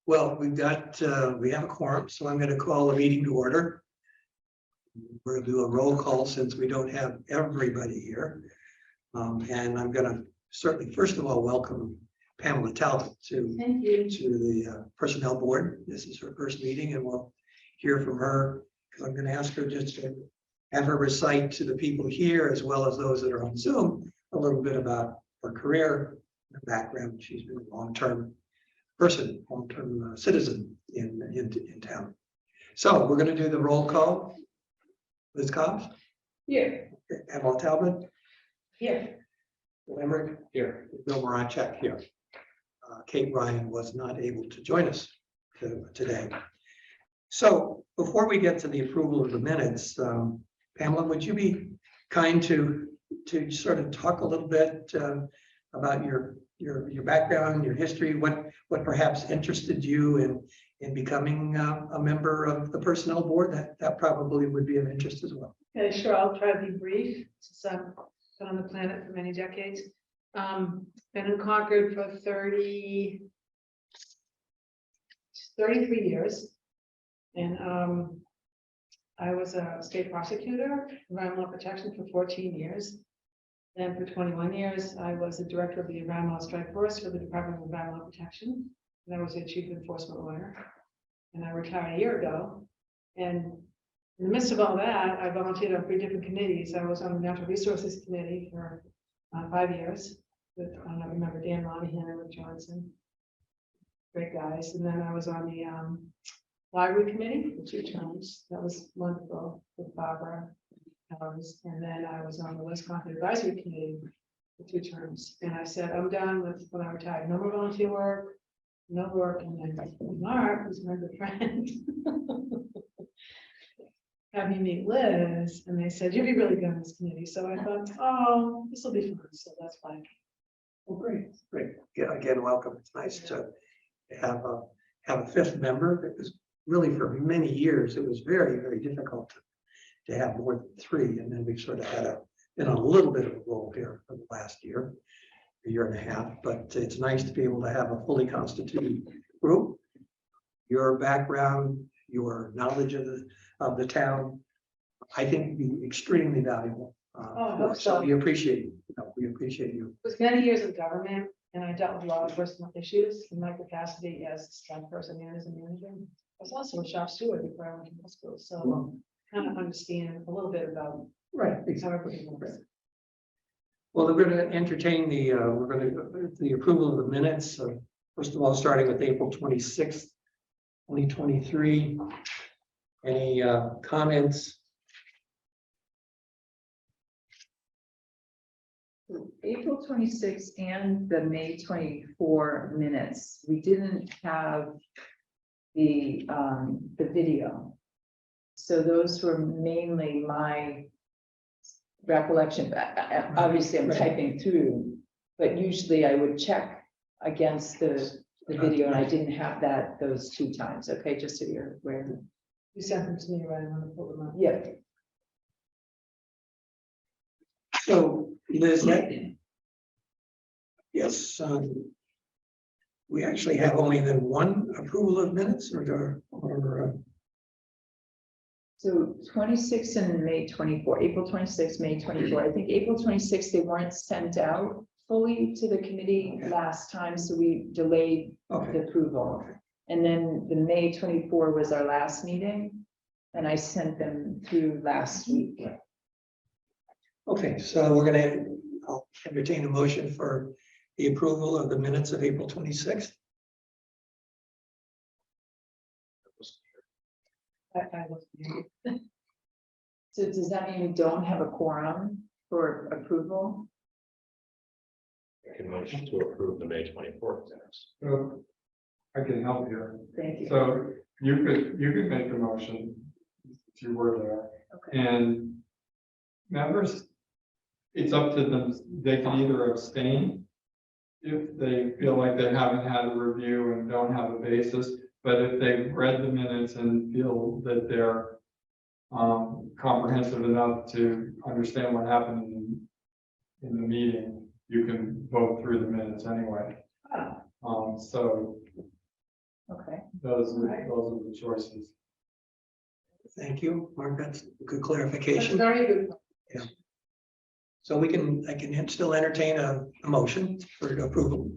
Well, we have a quorum, so I'm going to call the meeting to order. We're going to do a roll call since we don't have everybody here. And I'm going to certainly, first of all, welcome Pamela Talbot to the Personnel Board. This is her first meeting, and we'll hear from her. I'm going to ask her just to have her recite to the people here, as well as those that are on Zoom, a little bit about her career, her background. She's been a long-term person, long-term citizen in town. So we're going to do the roll call. Liz Cobbs? Here. Pamela Talbot? Here. Limerick? Here. Bill Moranchek here. Kate Ryan was not able to join us today. So before we get to the approval of the minutes, Pamela, would you be kind to sort of talk a little bit about your background, your history, what perhaps interested you in becoming a member of the Personnel Board? That probably would be of interest as well. Okay, sure. I'll try to be brief since I've been on the planet for many decades. Been in Concord for 33 years. And I was a state prosecutor, environmental protection for 14 years. Then for 21 years, I was the director of the environmental strike force for the Department of Environmental Protection. And I was the chief enforcement lawyer. And I retired a year ago. And in the midst of all that, I volunteered on 3 different committees. I was on the Natural Resources Committee for 5 years with, I remember Dan Monahan and Rick Johnson. Great guys. And then I was on the Library Committee for 2 terms. That was wonderful with Barbara. And then I was on the West Concord Advisory Committee for 2 terms. And I said, I'm done with when I retired. No more volunteer work, no work. And then Mark, who's my good friend, had me meet Liz, and they said, you'd be really good on this committee. So I thought, oh, this will be fun. So that's fine. Well, great. Yeah, again, welcome. It's nice to have a 5th member. It was really, for many years, it was very, very difficult to have more than 3, and then we've sort of had been a little bit of a role here for the last year, a year and a half. But it's nice to be able to have a fully constituted group. Your background, your knowledge of the town, I think, be extremely valuable. So we appreciate you. We appreciate you. It was many years of government, and I dealt with a lot of personal issues in my capacity as a staff person and as a manager. I was also a shop steward before I went to middle school, so kind of understand a little bit about how everything works. Well, we're going to entertain the approval of the minutes. First of all, starting with April 26th, 2023. Any comments? April 26th and the May 24 minutes, we didn't have the video. So those were mainly my recollection. Obviously, I'm typing through, but usually I would check against the video, and I didn't have those 2 times. Okay, just so you're aware. You sent them to me, right? I want to pull them up. Yeah. So, Liz, yes, we actually have only then 1 approval of minutes, or So 26 and May 24, April 26, May 24. I think April 26, they weren't sent out fully to the committee last time, so we delayed the approval. And then the May 24 was our last meeting, and I sent them through last week. Okay, so I'll entertain a motion for the approval of the minutes of April 26th. I wasn't here. So does that mean we don't have a quorum for approval? I can motion to approve the May 24th minutes. So I can help here. Thank you. So you could make the motion if you were there. Okay. And members, it's up to them. They can either abstain if they feel like they haven't had a review and don't have a basis. But if they've read the minutes and feel that they're comprehensive enough to understand what happened in the meeting, you can vote through the minutes anyway. So Okay, Those Right. are the choices. Thank you, Mark, that's good That's clarification. very good. So I can still entertain a motion for approval,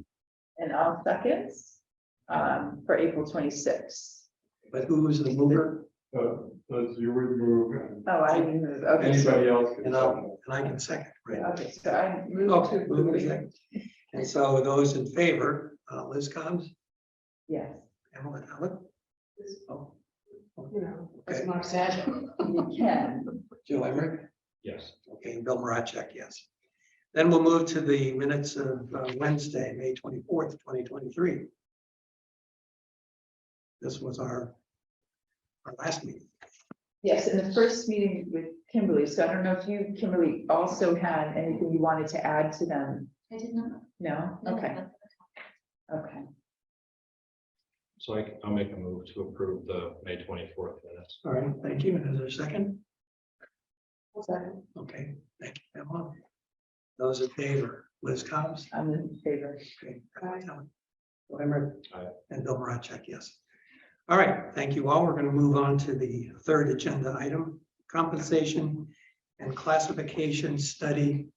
and I'll second, for April 26th. but who was the mover? Those you would move and Oh, I didn't move, okay, so, anybody else can And second. I can second, right? okay, so I moved Okay, to move and approve. second. And so those in favor, Liz Combs, Yes, Emily Allen. Oh, You know, as okay, Mark said. you can. Joe Emmerich, Yes. okay, and Bill Marachek, yes. Then we'll move to the minutes of Wednesday, May 24th, 2023. This was our last meeting. Yes, in the first meeting with Kimberly, so I don't know if you, Kimberly, also had anything you wanted to add to them? I did not. No? Okay, okay. So I'll make a move to approve the May 24th minutes. All right, thank you. Is there a second? Second. Okay, thank you, Emma. Those in favor, Liz Combs, I'm in favor. okay, Aye. Bill Emmerich, Aye. and Bill Marachek, yes. All right, thank you all. We're going to move on to the third agenda item, compensation and classification study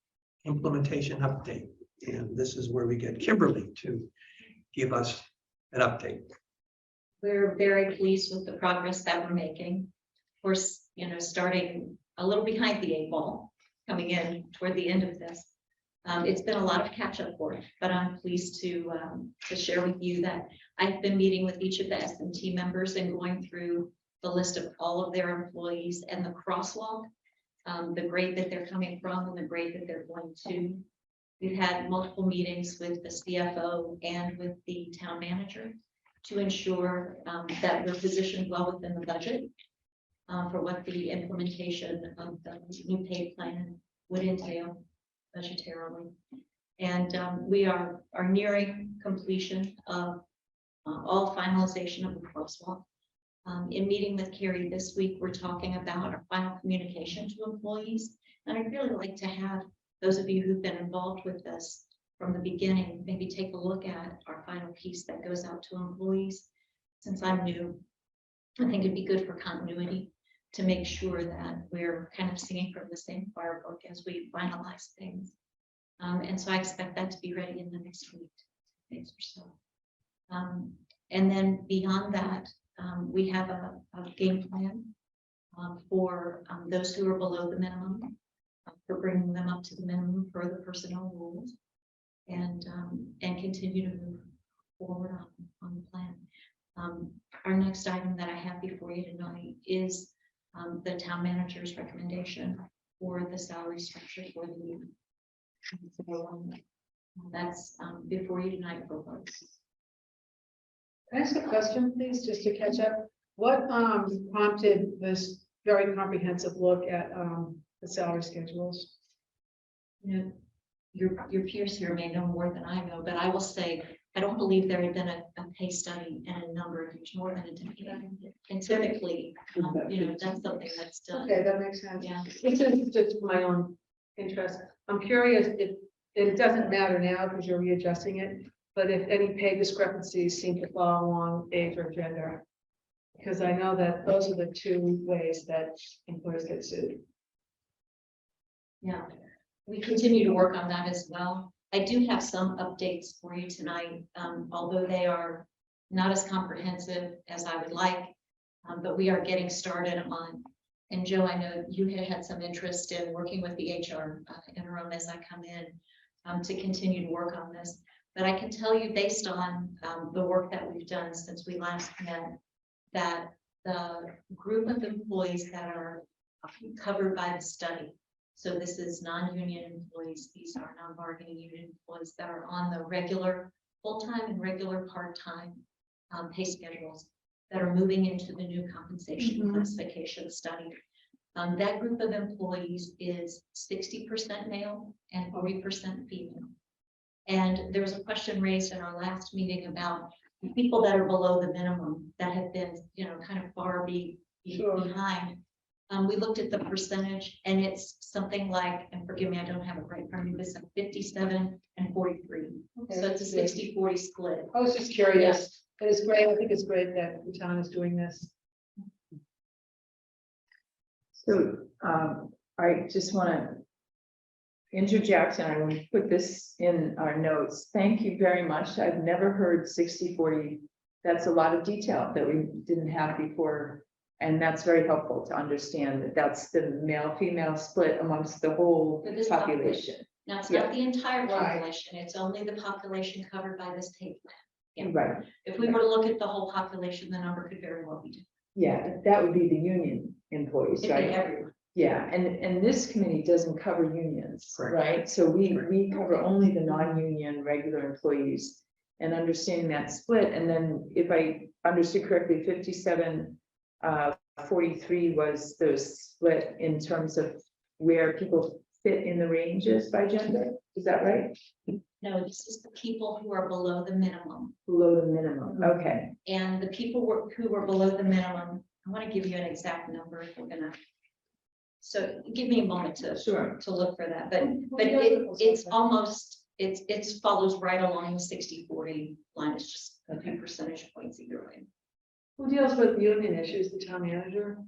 implementation update. And this is where we get Kimberly to give us an update. We're very pleased with the progress that we're making. Of course, starting a little behind the 8 ball, coming in toward the end of this. It's been a lot of catch up work, but I'm pleased to share with you that I've been meeting with each of the S&T members and going through the list of all of their employees and the crosswalk, the grade that they're coming from and the grade that they're going to. We've had multiple meetings with the CFO and with the town manager to ensure that we're positioned well within the budget for what the implementation of the new pay plan would entail budgetarily. And we are nearing completion of all finalization of the crosswalk. In meeting with Carrie this week, we're talking about our final communication to employees. And I'd really like to have those of you who've been involved with this from the beginning, maybe take a look at our final piece that goes out to employees. Since I'm new, I think it'd be good for continuity to make sure that we're kind of singing from the same choir book as we finalize things. And so I expect that to be ready in the next week, or so. And then beyond that, we have a game plan for those who are below the minimum, for bringing them up to the minimum per the personnel rules, and continue to move forward on the plan. Our next item that I have before you tonight is the town manager's recommendation for the salary structure for the year. So, that's before you tonight for votes. Can I ask a question, please, just to catch up? What prompted this very comprehensive look at the salary schedules? Your peers here may know more than I know, but I will say, I don't believe there had been a pay study in a number of years, more than a decade. And typically, that's something that's done. Okay, that makes sense. Yeah. It's just for my own interest. I'm curious if, and it doesn't matter now because you're readjusting it, but if any pay discrepancies seem to fall along age or gender. Because I know that those are the two ways that employers get sued. Yeah, we continue to work on that as well. I do have some updates for you tonight, although they are not as comprehensive as I would like, but we are getting started on. And Joe, I know you had some interest in working with the HR interim as I come in to continue to work on this. But I can tell you, based on the work that we've done since we last met, that the group of employees that are covered by the study, so this is non-union employees, these are non-bargaining unit employees that are on the regular full-time and regular part-time pay schedules that are moving into the new compensation classification study. That group of employees is 60% male and 40% female. And there was a question raised in our last meeting about people that are below the minimum that have been, kind of far behind. We looked at the percentage and it's something like, and forgive me, I don't have it right in front of me, but it's like 57 and 43. Okay, So it's a 60-40 split. I was just curious. But it's great, I think it's great that the town is doing this. So, I just want to interject, and I will put this in our notes. Thank you very much. I've never heard 60-40. That's a lot of detail that we didn't have before. And that's very helpful to understand that that's the male-female split amongst the whole For this population. Now, it's Yeah. not the entire Right. population, it's only the population covered by the state plan. Yeah. Right, If we were to look at the whole population, the number could very well be different. yeah, that would be the union employees, It'd be right? everyone. Yeah, and this committee doesn't cover unions, Correct. right? So we Correct. cover only the non-union regular employees. And understanding that split, and then if I understood correctly, 57, 43 was the split in terms of where people fit in the ranges by gender, is that right? No, this is the people who are below the minimum. Below the minimum, okay, And the people who were below the minimum, I want to give you an exact number if we're gonna. So give me a moment to sure. look for that, but it's almost, it's follows right along the 60-40 line. It's just a few percentage points either way. Who deals with union issues, the town manager?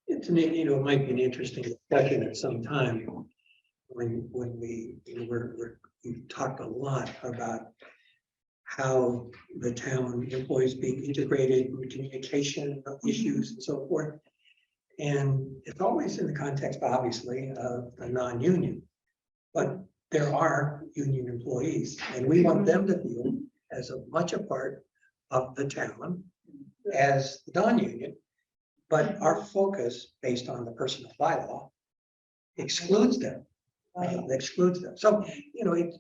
It's an, you know, it might be an interesting discussion at some time. When we, you know, we've talked a lot about how the town employees being integrated with communication issues and so forth. And it's always in the context, obviously, of a non-union. But there are union employees, and we want them to feel as much a part of the town as the non-union. But our focus, based on the personnel bylaw, excludes them. Excludes them. So, you know, it's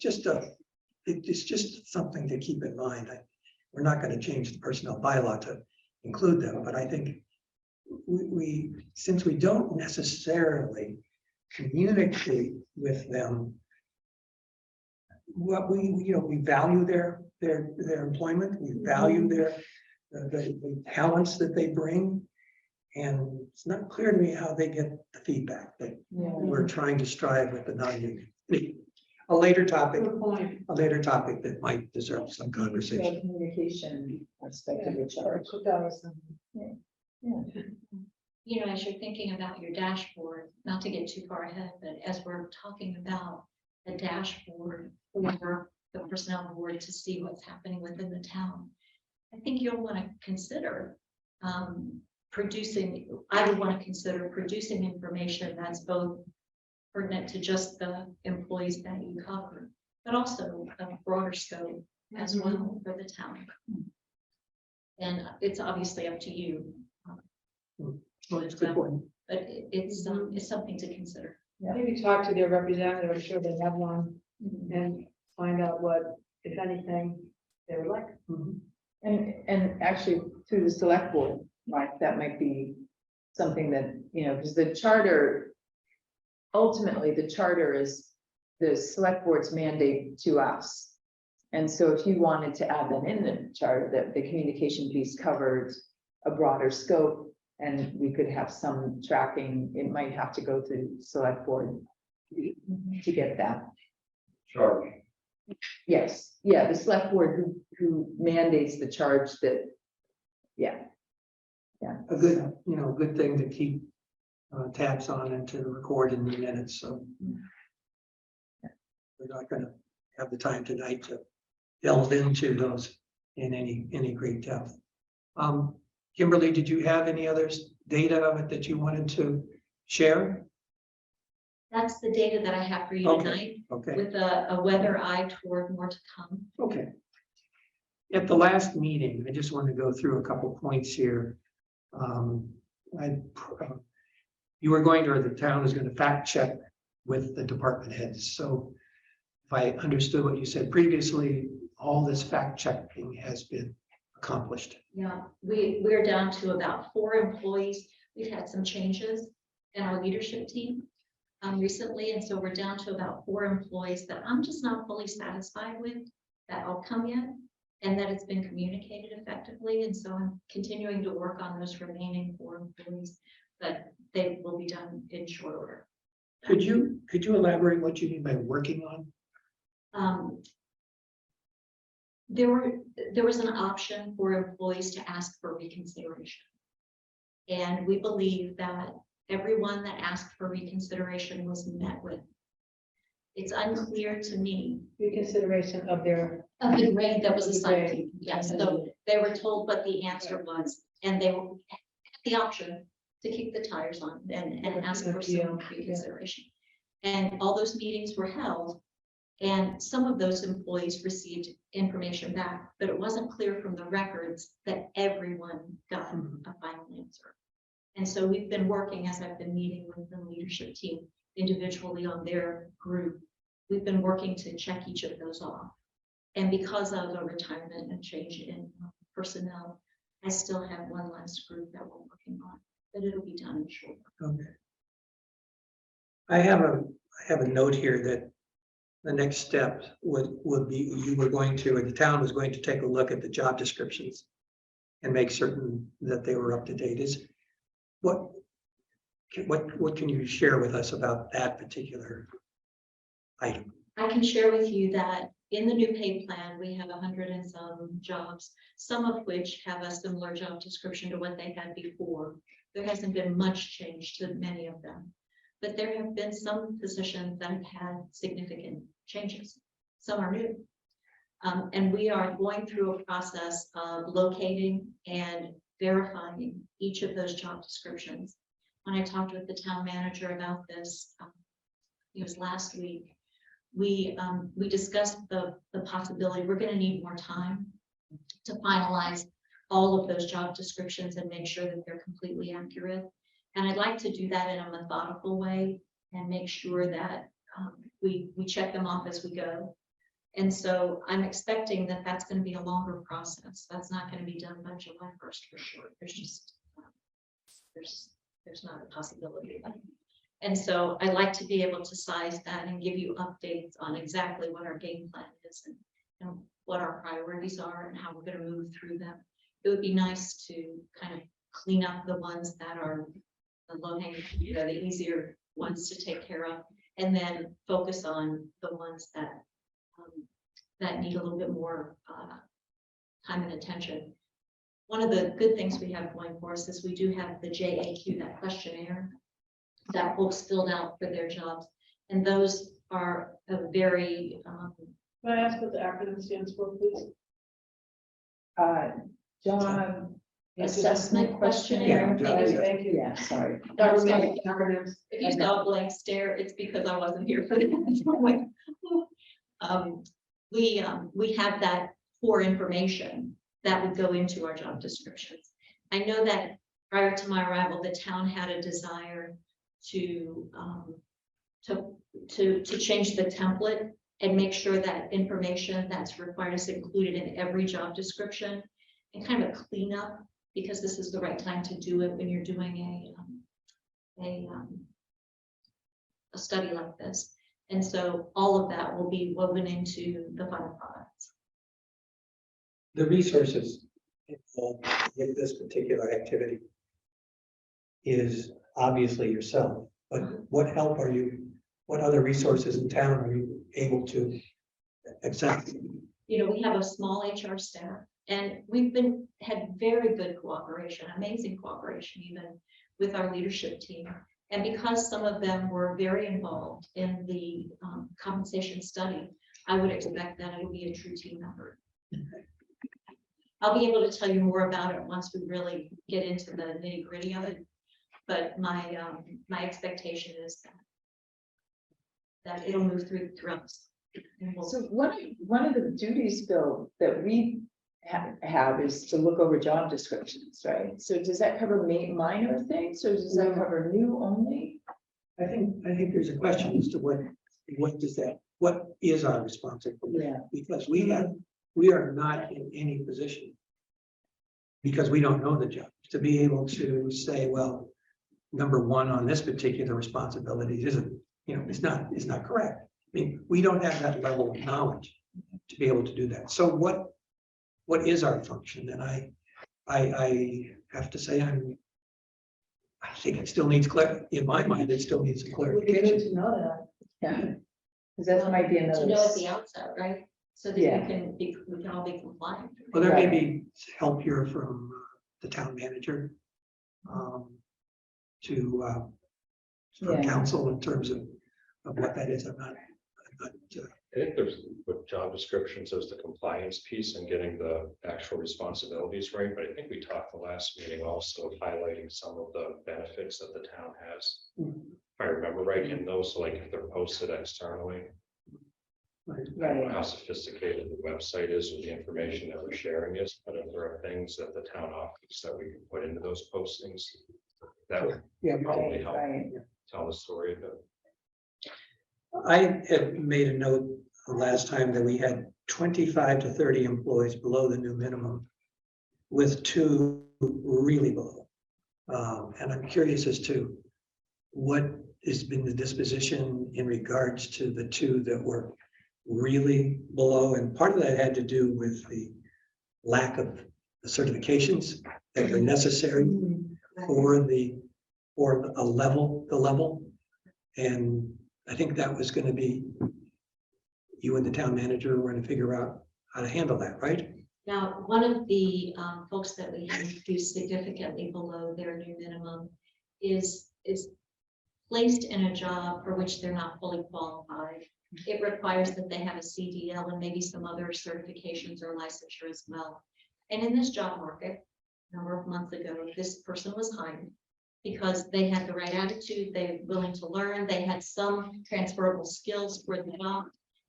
just something to keep in mind. We're not going to change the personnel bylaw to include them, but I think since we don't necessarily communicate with them, what we value their employment, we value the talents that they bring. And it's not clear to me how they get the feedback that Yeah. we're trying to strive with the non-union. A later topic, Good point. that might deserve some conversation. The communication aspect of the charge. Put that as some- You know, as you're thinking about your dashboard, not to get too far ahead, but as we're talking about the dashboard for the personnel board to see what's happening within the town, I think you'll want to consider I would want to consider producing information that's both pertinent to just the employees that you cover, but also a broader scope as well for the town. And it's obviously up to you. Well, that's a good point. But it's something to consider. Maybe talk to their representative, I'm sure they have one, and find out what, if anything, they would like. And actually through the select board, right, that might be something that, you know, because the charter, ultimately, the charter is the select board's mandate to us. And so if you wanted to add that in the charter, that the communication piece covered a broader scope, and we could have some tracking, it might have to go through select board to get that. Charge. Yes, yeah, the select board who mandates the charge that, yeah. A good, good thing to keep tabs on and to record in the minutes, so. We're not gonna have the time tonight to delve into those in any great depth. Kimberly, did you have any other data of it that you wanted to share? That's the data that I have for you Okay. tonight, Okay. with a weather eye toward more to come. Okay. At the last meeting, I just want to go through a couple points here. You were going to, or the town is going to fact check with the department heads. So if I understood what you said previously, all this fact checking has been accomplished. Yeah, we're down to about 4 employees. We've had some changes in our leadership team recently, and so we're down to about 4 employees that I'm just not fully satisfied with that outcome yet, and that it's been communicated effectively. And so I'm continuing to work on those remaining 4 employees, but they will be done in short order. Could you elaborate what you mean by working on? there was an option for employees to ask for reconsideration. And we believe that everyone that asked for reconsideration was met with. It's unclear to me Reconsideration of their. of the grade that was Of the assigned. grade. Yes, so they were told what the answer was, and they had the option to kick the tires on and ask for some reconsideration. And all those meetings were held, and some of those employees received information back, but it wasn't clear from the records that everyone got a final answer. And so we've been working, as I've been meeting with the leadership team individually on their group, we've been working to check each of those off. And because of a retirement and change in personnel, I still have one last group that we're working on, but it'll be done in short. Okay. I have a note here that the next step would be, you were going to, or the town was going to take a look at the job descriptions and make certain that they were up to date. What can you share with us about that particular item? I can share with you that in the new pay plan, we have 100 and some jobs, some of which have a similar job description to what they had before. There hasn't been much change to many of them, but there have been some positions that have had significant changes. Some are new. And we are going through a process of locating and verifying each of those job descriptions. When I talked with the town manager about this, it was last week, we discussed the possibility, we're going to need more time to finalize all of those job descriptions and make sure that they're completely accurate. And I'd like to do that in a methodical way and make sure that we check them off as we go. And so I'm expecting that that's going to be a longer process. That's not going to be done by July 1st for sure. There's just, there's not a possibility of that. And so I'd like to be able to size that and give you updates on exactly what our game plan is and what our priorities are and how we're going to move through them. It would be nice to kind of clean up the ones that are the low hanging, the easier ones to take care of, and then focus on the ones that that need a little bit more time and attention. One of the good things we have going for us is we do have the JAQ, that questionnaire that folks filled out for their jobs. And those are a very, Can I ask what the acronym stands for, please? Job assessment questionnaire. Yeah, Maybe. Thank you. Yeah, sorry. Government acronyms. If you saw a blank stare, it's because I wasn't here for that. We have that core information that would go into our job descriptions. I know that prior to my arrival, the town had a desire to change the template and make sure that information that's required is included in every job description and kind of clean up, because this is the right time to do it when you're doing a study like this. And so all of that will be woven into the final products. The resources involved with this particular activity is obviously yourself, but what help are you, what other resources in town are you able to accept? You know, we have a small HR staff, and we've had very good cooperation, amazing cooperation even with our leadership team. And because some of them were very involved in the compensation study, I would expect that it will be a true team effort. I'll be able to tell you more about it once we really get into the nitty-gritty of it. But my expectation is that it'll move throughout. So one of the duties, Bill, that we have is to look over job descriptions, right? So does that cover minor things, or does that cover new only? I think there's a question as to what is our responsibility? Yeah. Because we are not in any position, because we don't know the job, to be able to say, well, number one on this particular responsibility isn't, it's not correct. I mean, we don't have that level of knowledge to be able to do that. So what is our function? And I have to say, I think it still needs in my mind, it still needs some It would be good clarification. to know that. Yeah. Because that might be To another. know at the outset, right? so that Yeah. we can all be compliant. Well, there may Right. be help here from the town manager. To, for Yeah. council in terms of what that is. I'm not, I think there's with job descriptions, there's the compliance piece and getting the actual responsibilities right. But I think we talked the last meeting also of highlighting some of the benefits that the town has. If I remember right in those, so like if they're posted externally, I don't know Right. how sophisticated the website is with the information that we're sharing is, but if there are things that the town offers that we can put into those postings, that would yeah, probably help Right. tell the story a bit. I had made a note the last time that we had 25 to 30 employees below the new minimum, with 2 really below. And I'm curious as to what has been the disposition in regards to the 2 that were really below. And part of that had to do with the lack of the certifications that are necessary for the level. And I think that was going to be, you and the town manager were going to figure out how to handle that, right? Now, one of the folks that we have who's significantly below their new minimum is placed in a job for which they're not fully qualified. It requires that they have a CDL and maybe some other certifications or licensure as well. And in this job market, a number of months ago, this person was hired because they had the right attitude, they were willing to learn, they had some transferable skills for the job.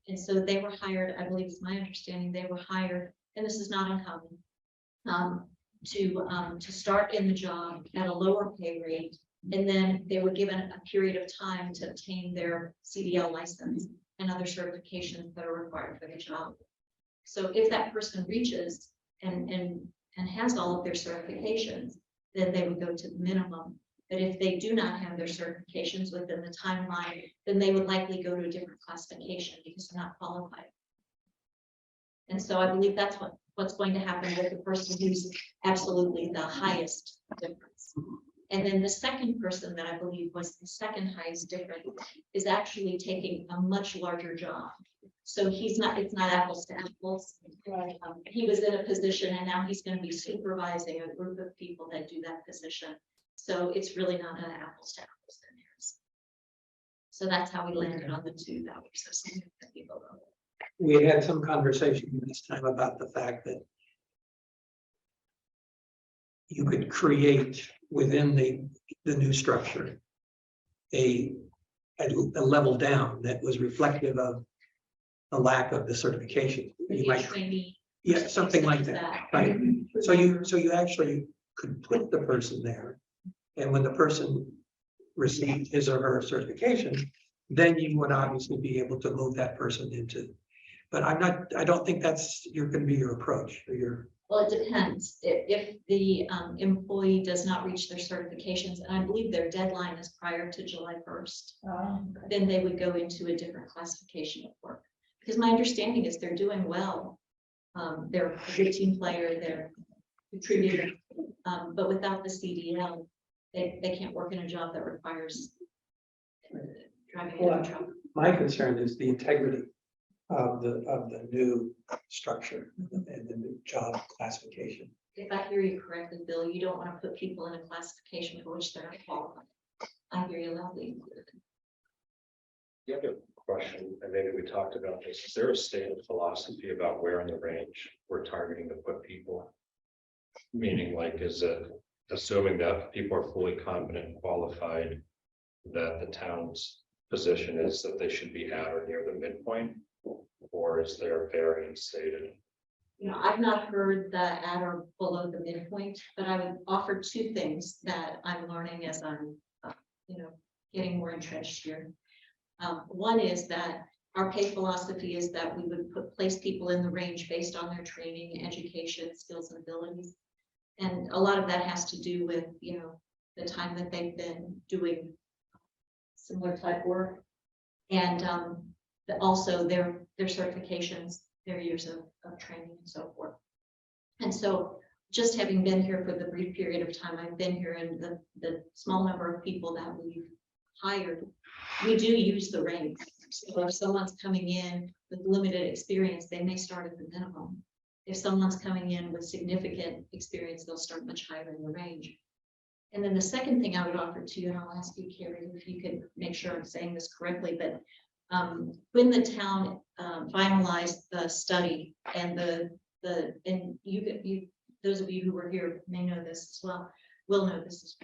And so they were hired, I believe it's my understanding, they were hired, and this is not uncommon, to start in the job at a lower pay rate. And then they were given a period of time to obtain their CDL license and other certifications that are required for the job. So if that person reaches and has all of their certifications, then they would go to the minimum. But if they do not have their certifications within the timeline, then they would likely go to a different classification because they're not qualified. And so I believe that's what's going to happen with the person who's absolutely the highest difference. And then the second person that I believe was the second highest difference is actually taking a much larger job. So it's not apples to apples. He was in a position and now he's going to be supervising a group of people that do that position. So it's really not an apples to apples comparison. So that's how we landed on the 2 that were so significantly below. We had some conversation this time about the fact that you could create within the new structure a level down that was reflective of the lack of the certification. You might, Trainee, yeah, something like that, right? So you actually could put the person there, and when the person received his or her certification, then you would obviously be able to move that person into. But I don't think that's going to be your approach or your. Well, it depends. If the employee does not reach their certifications, and I believe their deadline is prior to July 1st, then they would go into a different classification of work. Because my understanding is they're doing well. They're a good team player, they're contributing, but without the CDL, they can't work in a job that requires driving a truck. My concern is the integrity of the new structure and the new job classification. If I hear you correctly, Bill, you don't want to put people in a classification for which they're not qualified. I hear you loudly. The other question, and maybe we talked about this, is there a stated philosophy about where in the range we're targeting to put people? Meaning, like, is it assuming that people are fully competent and qualified, that the town's position is that they should be at or near the midpoint? Or is there a variance stated? You know, I've not heard that at or below the midpoint, but I would offer 2 things that I'm learning as I'm, getting more entrenched here. One is that our pay philosophy is that we would place people in the range based on their training, education, skills, and abilities. And a lot of that has to do with, the time that they've been doing similar type work. And also their certifications, their years of training and so forth. And so just having been here for the brief period of time I've been here and the small number of people that we've hired, we do use the range. So if someone's coming in with limited experience, they may start at the minimum. If someone's coming in with significant experience, they'll start much higher in the range. And then the second thing I would offer to you, and I'll ask you, Carrie, if you could make sure I'm saying this correctly, but when the town finalized the study and and you, those of you who were here may know this as well, will know this as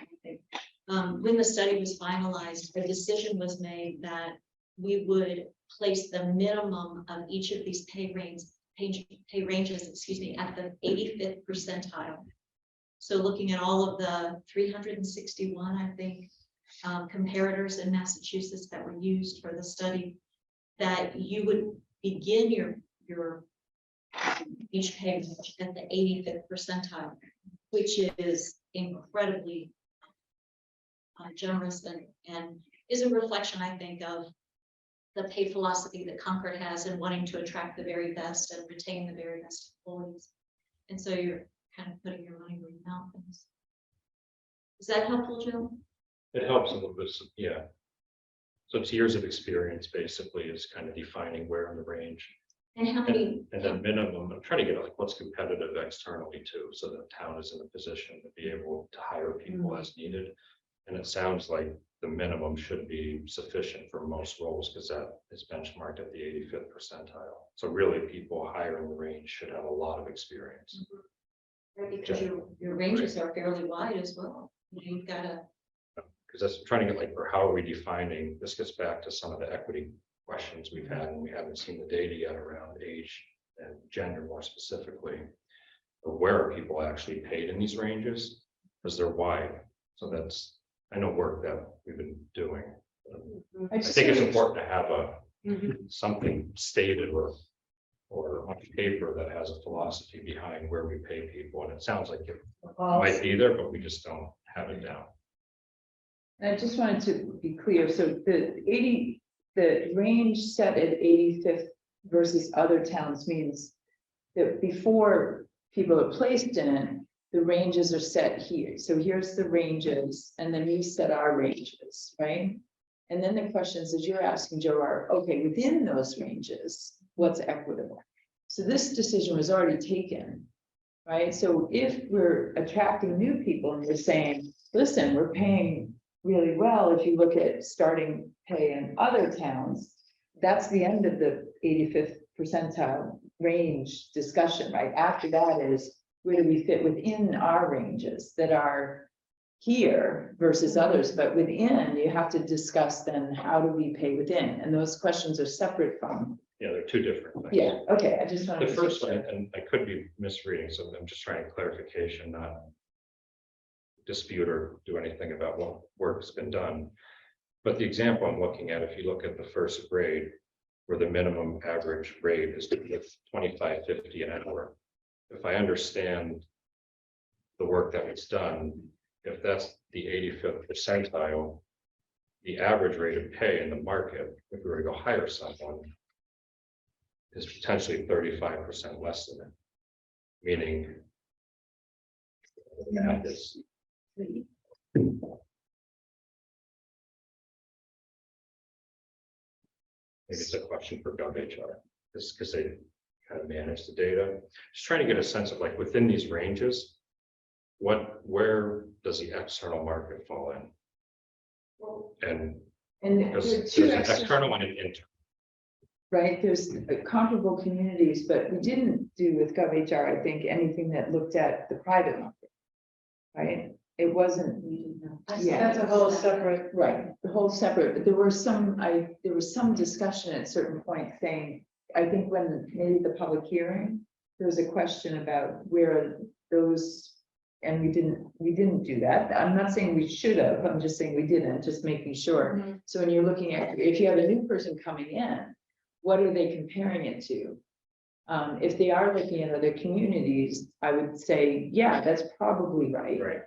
well. When the study was finalized, a decision was made that we would place the minimum of each of these pay ranges, excuse me, at the 85th percentile. So looking at all of the 361, I think, comparators in Massachusetts that were used for the study, that you would begin your each pay range at the 85th percentile, which is incredibly generous and is a reflection, I think, of the pay philosophy that Concord has in wanting to attract the very best and retain the very best employees. And so you're kind of putting your money where your mouth is. Is that helpful, Joe? It helps a little bit, yeah. So it's years of experience basically is kind of defining where in the range. And how many? And then minimum, I'm trying to get like what's competitive externally too, so that the town is in a position to be able to hire people as needed. And it sounds like the minimum should be sufficient for most roles because that is benchmarked at the 85th percentile. So really people higher in the range should have a lot of experience. Right, because your ranges are fairly wide as well. You've got to. Because that's trying to get like, or how are we defining, this gets back to some of the equity questions we've had, and we haven't seen the data yet around age and gender more specifically. Or where are people actually paid in these ranges? Because they're wide. So that's, I know, work that we've been doing. I think it's important to have a something stated or on paper that has a philosophy behind where we pay people. And it sounds like it might be there, but we just don't have it down. And I just wanted to be clear, so the range set at 85th versus other towns means that before people are placed in it, the ranges are set here. So here's the ranges, and then we set our ranges, right? And then the questions that you're asking, Joe, are, okay, within those ranges, what's equitable? So this decision was already taken, right? So if we're attracting new people and we're saying, listen, we're paying really well, if you look at starting pay in other towns, that's the end of the 85th percentile range discussion, right? After that is, where do we fit within our ranges that are here versus others, but within you have to discuss then how do we pay within, and those questions are separate from. Yeah, they're two different things. Yeah, okay, I just wanted The to. first one, and I could be misreading, so I'm just trying clarification, not dispute or do anything about what work's been done. But the example I'm looking at, if you look at the first grade, where the minimum average rate is $25.50 an hour. If I understand the work that was done, if that's the 85th percentile, the average rate of pay in the market, if we were to go hire someone, is potentially 35% less than it. Meaning, the math is. Maybe it's a question for GovHR, because they kind of manage the data. Just trying to get a sense of like within these ranges, where does the external market fall in? And there's an external and an internal. Right, there's comparable communities, but we didn't do with GovHR, I think, anything that looked at the private market. Right, it wasn't. Yeah, That's a whole separate. right, the whole separate, but there was some discussion at a certain point saying, I think when maybe the public hearing, there was a question about where those, and we didn't do that. I'm not saying we should have, I'm just saying we didn't, just making sure. So when you're looking at, if you have a new person coming in, what are they comparing it to? If they are looking at other communities, I would say, yeah, that's probably right. Right.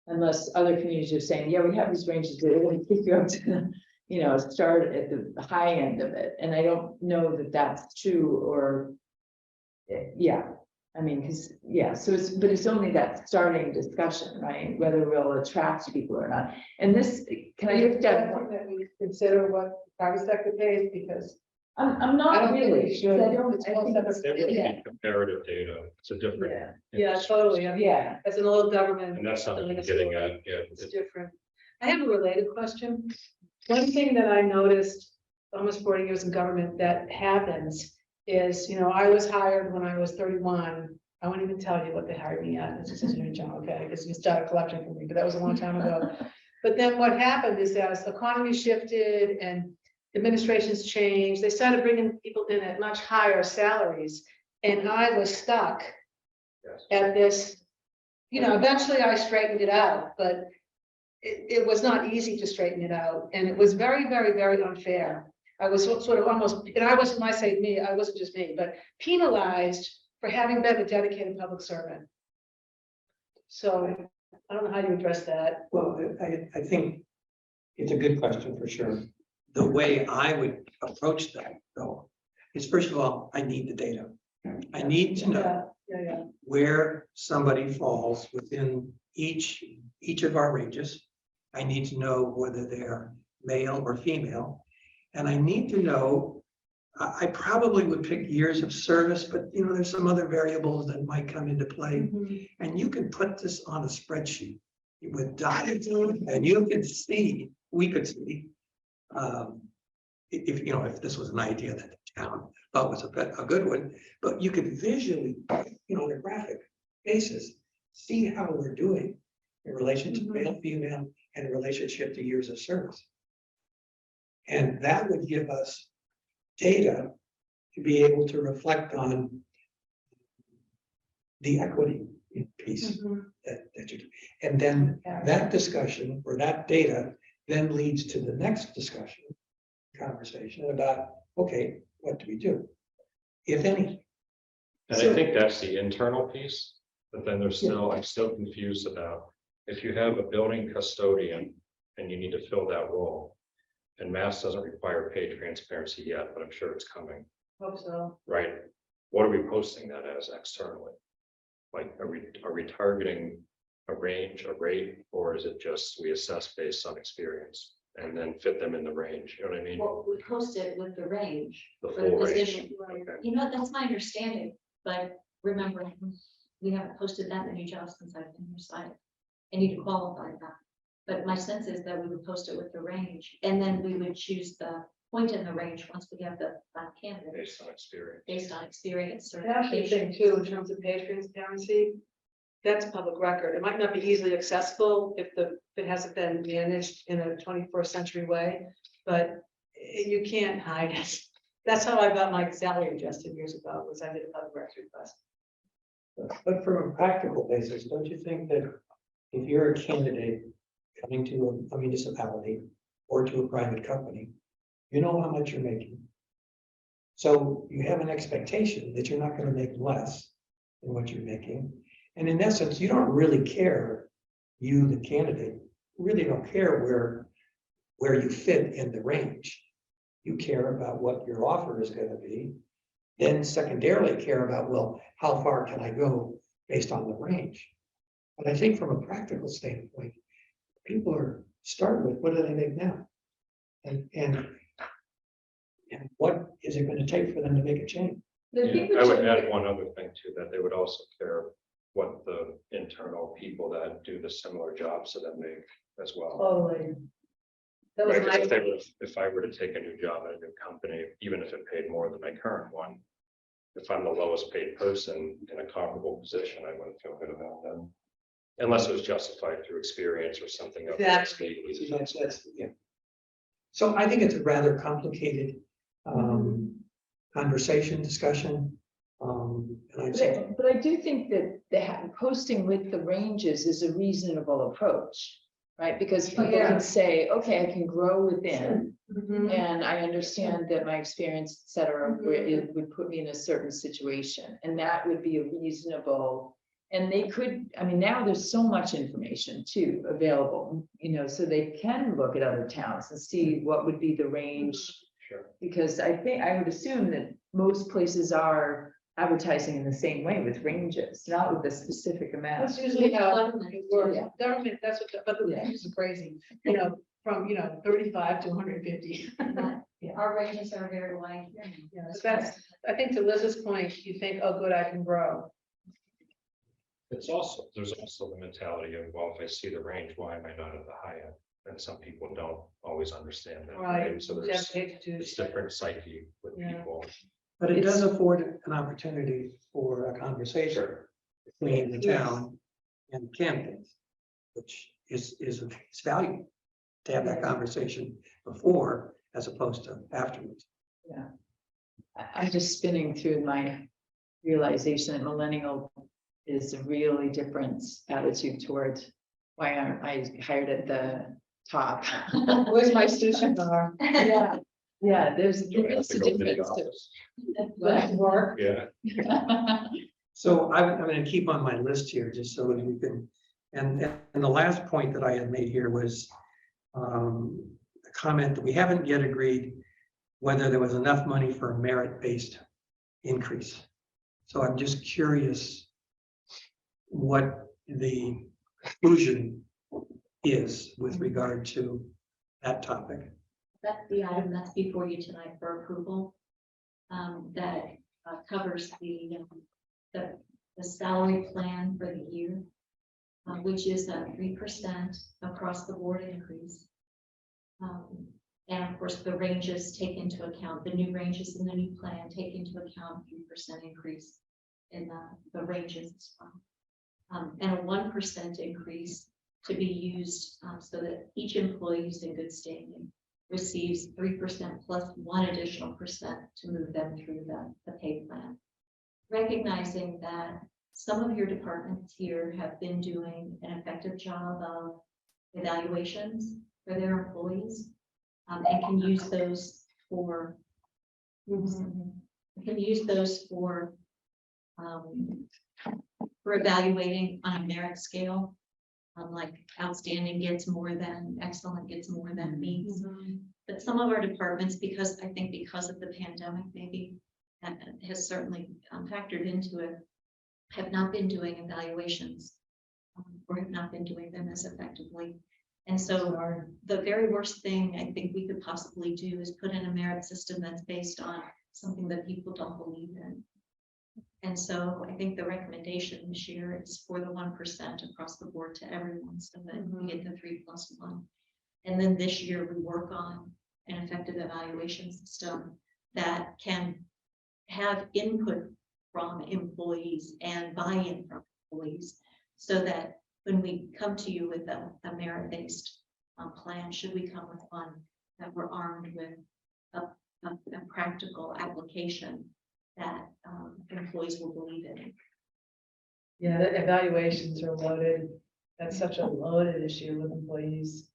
Unless other communities are saying, yeah, we have these ranges, they're going to kick you up to, start at the high end of it. And I don't know that that's true, or, yeah, I mean, because, yeah, so but it's only that starting discussion, right? Whether we'll attract people or not. And this, can I just that we consider what private sector pays, because I'm I not don't think really, we because should. I don't, It's I all think separate. it's, There would yeah, be comparative data. It's a different. yeah, Yeah, industry. totally. I mean, yeah. as an old government. And that's something I'm getting at, yeah. It's different. I have a related question. One thing that I noticed almost 40 years in government that happens is, I was hired when I was 31. I won't even tell you what they hired me at. This is your job, okay? Because you started collecting from me, but that was a long time ago. But then what happened is that as the economy shifted and administrations changed, they started bringing people in at much higher salaries. And I was stuck Yes. at this, eventually I straightened it out, but it was not easy to straighten it out. And it was very, very, very unfair. I was sort of almost, and I wasn't, when I say me, I wasn't just me, but penalized for having been a dedicated public servant. So I don't know how you address that. Well, I think it's a good question for sure. The way I would approach that though, is first of all, I need the data. I need to know Yeah. where somebody falls within each of our ranges. I need to know whether they're male or female. And I need to know, I probably would pick years of service, but there's some other variables that might come into play. And you can put this on a spreadsheet with dotted, and you can see, we could see. If this was an idea that the town thought was a good one, but you could visually, on a graphic basis, see how we're doing in relation to male, female, and in relationship to years of service. And that would give us data to be able to reflect on the equity piece that you do. And then that discussion or that data then leads to the next discussion, conversation about, okay, what do we do? If any. And I think that's the internal piece, but then I'm still confused about if you have a building custodian and you need to fill that role. And Mass doesn't require pay transparency yet, but I'm sure it's coming, Hope so. right? What are we posting that as externally? Like, are we targeting a range, a rate, or is it just we assess based on experience and then fit them in the range? You know what I mean? Well, we post it with the range. The for the full range. position. Okay. That's my understanding, but remember, we haven't posted that many jobs since I've been inside. I need to qualify that. But my sense is that we would post it with the range, and then we would choose the point in the range once we have the candidate Based on experience. based on experience. The actually thing too, in terms of pay transparency, that's public record. It might not be easily accessible if it hasn't been managed in a 21st century way, but you can't hide it. That's how I got my salary adjusted years ago, was I did a public records request. But from a practical basis, don't you think that if you're a candidate coming to a municipality or to a private company, you know how much you're making? So you have an expectation that you're not going to make less than what you're making. And in essence, you don't really care, you, the candidate, really don't care where you fit in the range. You care about what your offer is going to be. Then secondarily care about, well, how far can I go based on the range? But I think from a practical standpoint, people are starting with, what do they make now? And what is it going to take for them to make a change? Yeah, I would add one other thing too, that they would also care what the internal people that do the similar jobs to them make as well. Totally. That was Right, 'cause my, if I were to take a new job at a new company, even if it paid more than my current one, if I'm the lowest paid person in a comparable position, I wouldn't feel good about that. Unless it was justified through experience or something. Of Exactly. See, that's, yeah. So I think it's a rather complicated conversation, discussion. And I'd say, But I do think that posting with the ranges is a reasonable approach, right? Because people yeah. can say, okay, I can grow within, Mhm. and I understand that my experience, et cetera, where it would put me in a certain situation, and that would be a reasonable. And they could, now there's so much information too available, so they can look at other towns and see what would be the range. Sure. Because I would assume that most places are advertising in the same way with ranges, not with a specific amount. That's usually how Government. it works. Yeah. Government, that's what, but the Yeah. range is crazy. from, 35 to 150. But Yeah. our ranges are very wide. Yeah, so that's, I think to Liz's point, you think, oh, good, I can grow. It's also, there's also the mentality of, well, if I see the range, why am I not at the high end? And some people don't always understand that. Right. So You there's have to get to- it's different psyche with Yeah. people. But it does It's- afford an opportunity for a conversation between the town and candidates, which is valuable to have that conversation before as opposed to afterwards. I'm just spinning through my realization that millennial is a really different attitude towards why aren't I hired at the top? Where's my sushi bar? Yeah, yeah, there's Do I have a to go to the difference. office? Left work. Yeah, So I'm going to keep on my list here just so that we can, and the last point that I had made here was a comment that we haven't yet agreed whether there was enough money for a merit-based increase. So I'm just curious what the conclusion is with regard to that topic. That's the item that's before you tonight for approval. That covers the salary plan for the year, which is a 3% across the board increase. And of course, the ranges take into account, the new ranges in the new plan take into account 3% increase in the ranges as well. And a 1% increase to be used so that each employee who's in good standing receives 3% plus 1 additional percent to move them through the pay plan. Recognizing that some of your departments here have been doing an effective job of evaluations for their employees and can use those for evaluating on a merit scale. Like outstanding gets more than, excellent gets more than meets. But some of our departments, because of the pandemic, maybe that has certainly factored into it, have not been doing evaluations or have not been doing them as effectively. And so the very worst thing I think we could possibly do is put in a merit system that's based on something that people don't believe in. And so I think the recommendation this year is for the 1% across the board to everyone so that we get the 3+1. And then this year we work on an effective evaluation system that can have input from employees and buy-in from employees so that when we come to you with a merit-based plan, should we come with one that we're armed with a practical application that employees will believe in. Yeah, the evaluations are loaded. That's such a loaded issue with employees.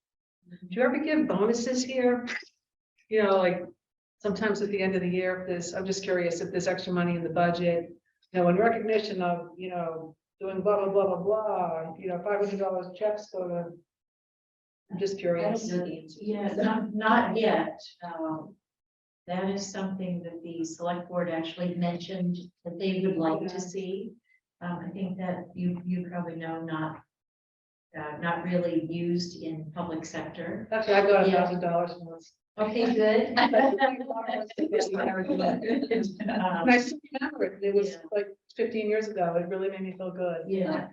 Do you ever give bonuses here? Like sometimes at the end of the year, if I'm just curious if there's extra money in the budget, in recognition of, doing blah, blah, blah, blah, blah, $500 checks go to. I'm just I curious. don't know the answer. Yeah, not yet. That is something that the select board actually mentioned that they would like to see. I think that you probably know, not really used in public sector. Actually, I got Yeah. $1,000 once. Okay, good. And I still remember it. It was Yeah. like 15 years ago. It really made me feel good. Yeah,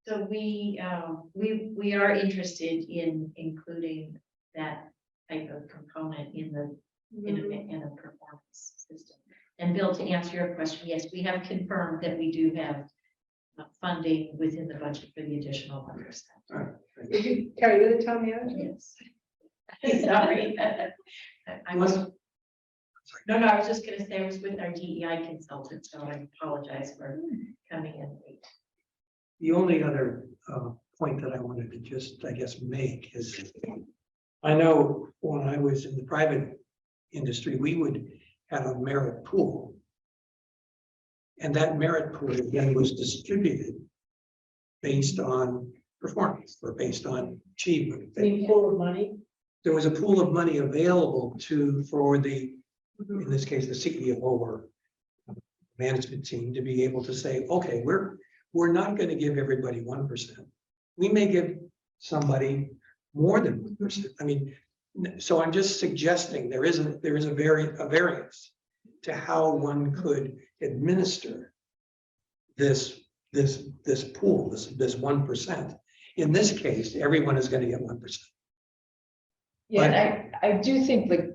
so we are interested in including that type of component in a performance system. And Bill, to answer your question, yes, we have confirmed that we do have funding within the budget for the additional 1%. Did you carry with it, Tommy? Yes. Sorry. I was, no, I was just gonna say I was with our DEI consultant, so I apologize for coming in late. The only other point that I wanted to just, I guess, make is, I know when I was in the private industry, we would have a merit pool. And that merit pool again was distributed based on performance or based on achievement. Full of money. There was a pool of money available for the, in this case, the CEO or management team to be able to say, okay, we're not going to give everybody 1%. We may give somebody more than 1%. I mean, so I'm just suggesting there is a variance to how one could administer this pool, this 1%. In this case, everyone is going to get 1%. Yeah, and I do think like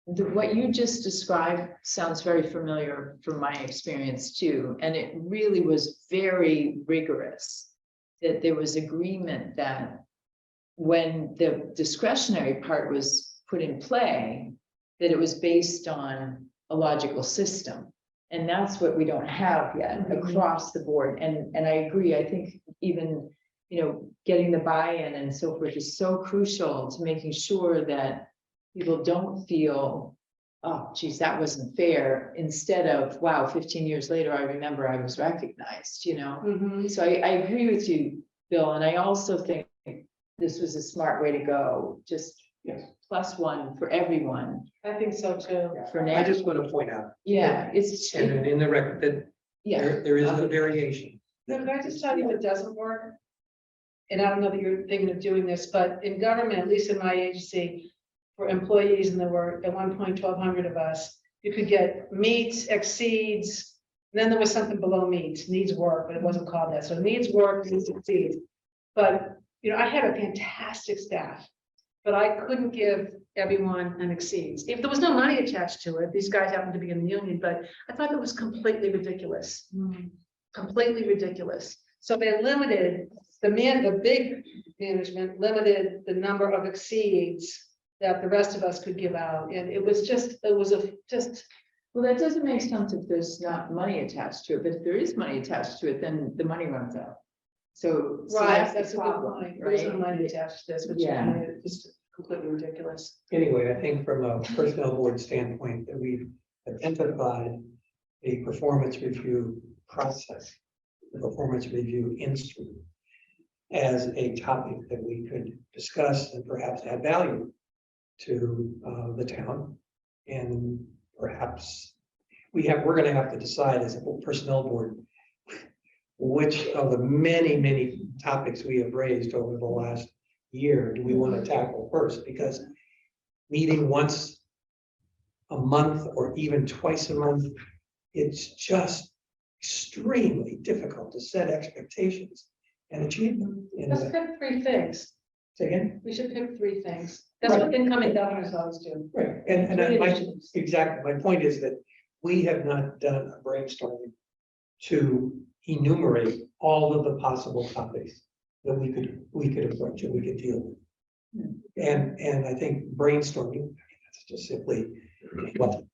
what you just described sounds very familiar from my experience too. And it really was very rigorous, that there was agreement that when the discretionary part was put in play, that it was based on a logical system. And that's what we don't have yet across the board. And I agree, I think even, you know, getting the buy-in and so forth is so crucial to making sure that people don't feel, oh, geez, that wasn't fair, instead of, wow, 15 years later, I remember I was recognized, you know? Mhm. So I agree with you, Bill, and I also think this was a smart way to go, just Yes. +1 for everyone I think so too. for I now. just want to point out, Yeah, it's, and in the record, that yeah, there is a variation. No, can I just tell you what doesn't work? And I don't know that you're thinking of doing this, but in government, at least in my agency, for employees, and there were at one point 1,200 of us, you could get meets, exceeds, then there was something below meets, needs work, but it wasn't called that. So needs work, needs exceeds. But, you know, I had a fantastic staff, but I couldn't give everyone an exceeds. If there was no money attached to it, these guys happened to be in the union, but I thought it was completely ridiculous. Completely ridiculous. So they limited, the big management limited the number of exceeds that the rest of us could give out. And it was just, well, that doesn't make sense if there's not money attached to it, but if there is money attached to it, then the money runs out. So right, the that's a good problem, point. There was no right? money attached to this, which Yeah. made it just completely ridiculous. Anyway, I think from a personnel board standpoint, that we've identified a performance review process, the performance review instrument, as a topic that we could discuss and perhaps add value to the town. And perhaps we're going to have to decide as a personnel board which of the many topics we have raised over the last year do we want to tackle first, because meeting once a month or even twice a month, it's just extremely difficult to set expectations and achieve them. Let's pick 3 things. Say again? We should pick 3 things. That's what incoming governors always do. Right, and exactly, my point is that we have not done a brainstorming to enumerate all of the possible topics that we could approach and we could deal with. And I think brainstorming, that's just simply what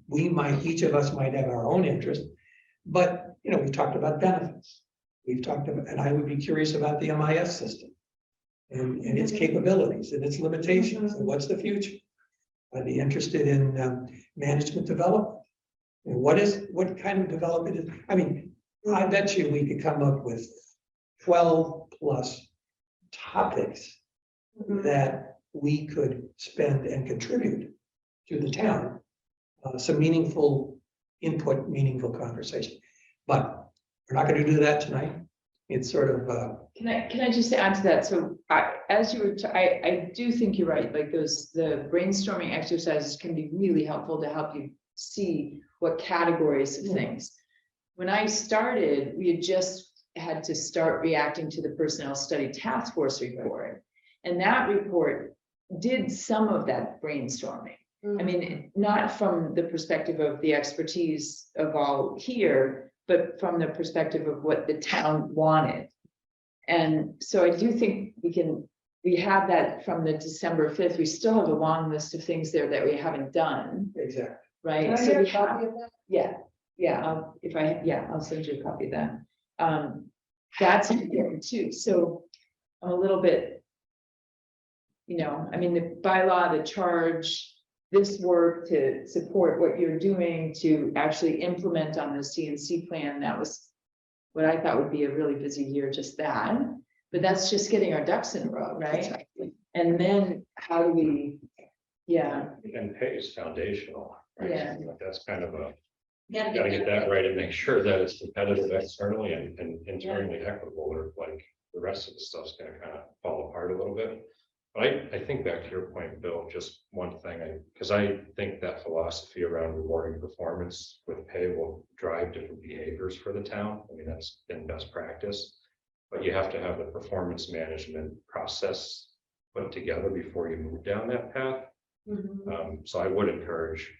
we might, each of us might have our own interest, but you know, we've talked about benefits. We've talked about, and I would be curious about the MIS system and its capabilities and its limitations and what's the future. I'd be interested in management development. And what kind of development is, I mean, I bet you we could come up with 12 plus topics that we could spend and contribute to the town. Some meaningful input, meaningful conversation. But we're not going to do that tonight. It's sort of Can I just add to that? So as you were, I do think you're right. Like the brainstorming exercises can be really helpful to help you see what categories of things. When I started, we had just had to start reacting to the personnel study task force report. And that report did some of that brainstorming. I mean, not from the perspective of the expertise of all here, but from the perspective of what the town wanted. And so I do think we have that from the December 5th. We still have a long list of things there that we haven't done, exactly. right? Can I So hear we a copy have, of that? yeah, I'll send you a copy of that. That's important too. So I'm a little bit, you know, I mean, the bylaw, the charge, this work to support what you're doing to actually implement on the CNC plan, that was what I thought would be a really busy year, just that. But that's just getting our ducks in a row, right? Exactly. And then how do we, And pay is foundational, right? Yeah. Like, that's kind of a, Gotta gotta get that right and make sure that it's competitive externally and internally equitable, or like, the rest of the stuff's gonna kind of fall apart a little bit. But I think back to your point, Bill, just one thing, because I think that philosophy around rewarding performance with pay will drive different behaviors for the town. I mean, that's been best practice. But you have to have the performance management process put together before you move down that path. So I would encourage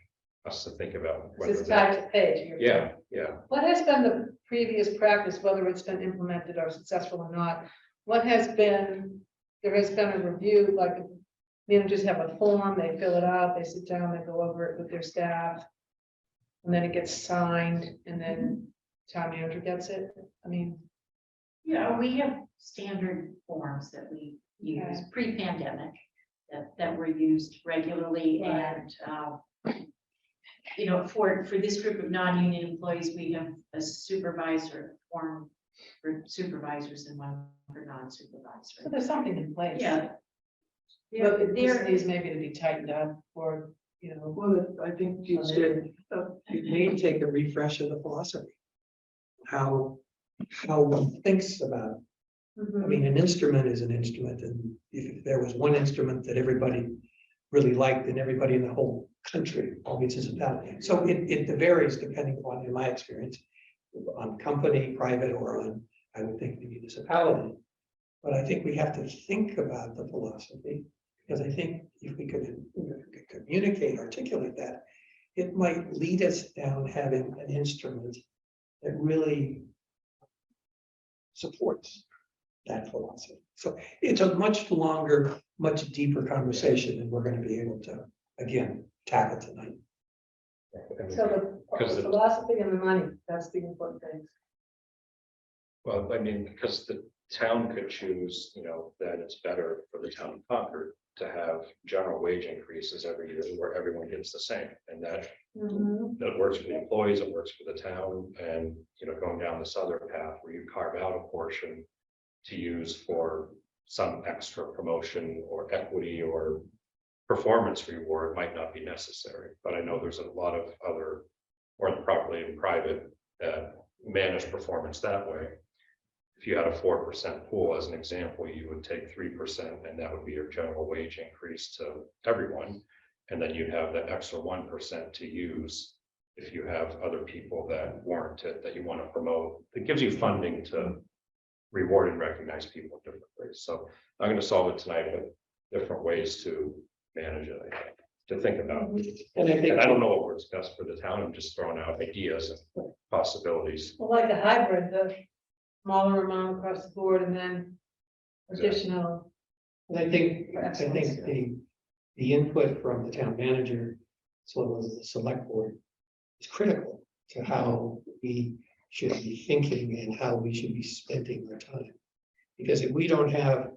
us to think about whether It's that, time to pay. To your yeah, point. yeah. What has been the previous practice, whether it's been implemented or successful or not? What has been, there has been a review, like managers have a form, they fill it out, they sit down, they go over it with their staff. And then it gets signed and then town manager gets it. I mean, Yeah, we have standard forms that we use Okay. pre-pandemic that were used regularly Right. and, you know, for this group of non-union employees, we have a supervisor form for supervisors and one for so non-supervisor. there's something in place. Yeah. But it just There, needs maybe to be tightened up or, you know. Well, I think you should, you may take a refresh of the philosophy. How one thinks about, I mean, an instrument is an instrument, and if there was one instrument that everybody really liked, and everybody in the whole country, all municipality. So it varies depending on, in my experience, on company, private, or on, I would think, the municipality. But I think we have to think about the philosophy, because I think if we could communicate, articulate that, it might lead us down having an instrument that really supports that philosophy. So it's a much longer, much deeper conversation, and we're going to be able to, again, tackle tonight. So Because the the- philosophy and the money, that's the important thing. Well, I mean, because the town could choose, you know, that it's better for the town of Concord to have general wage increases every year where everyone gets the same. And that works for the employees, it works for the town, and, you know, going down this other path where you carve out a portion to use for some extra promotion or equity or performance reward might not be necessary. But I know there's a lot of other, or probably in private, manage performance that way. If you had a 4% pool as an example, you would take 3%, and that would be your general wage increase to everyone. And then you'd have the extra 1% to use if you have other people that warrant it, that you want to promote. It gives you funding to reward and recognize people differently. So I'm going to solve it tonight with different ways to manage it, I think, to think about. And I think, And I don't know what works best for the town. I'm just throwing out ideas and possibilities. Well, like a hybrid, the smaller amount across the board and then additional. and I think the input from the town manager, as well as the select board, is critical to how we should be thinking and how we should be spending our time. Because if we don't have,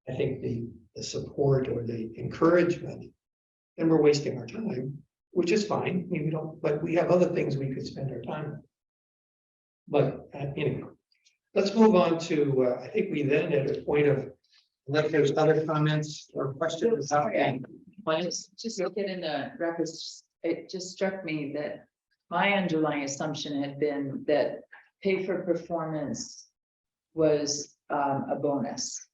I think, the support or the encouragement, then we're wasting our time, which is fine. I mean, we don't, but we have other things we could spend our time on. But anyway, let's move on to, I think we then at a point of, unless there's other comments or questions. Okay. Just to get in the records, it just struck me that my underlying assumption had been that pay for performance was a bonus,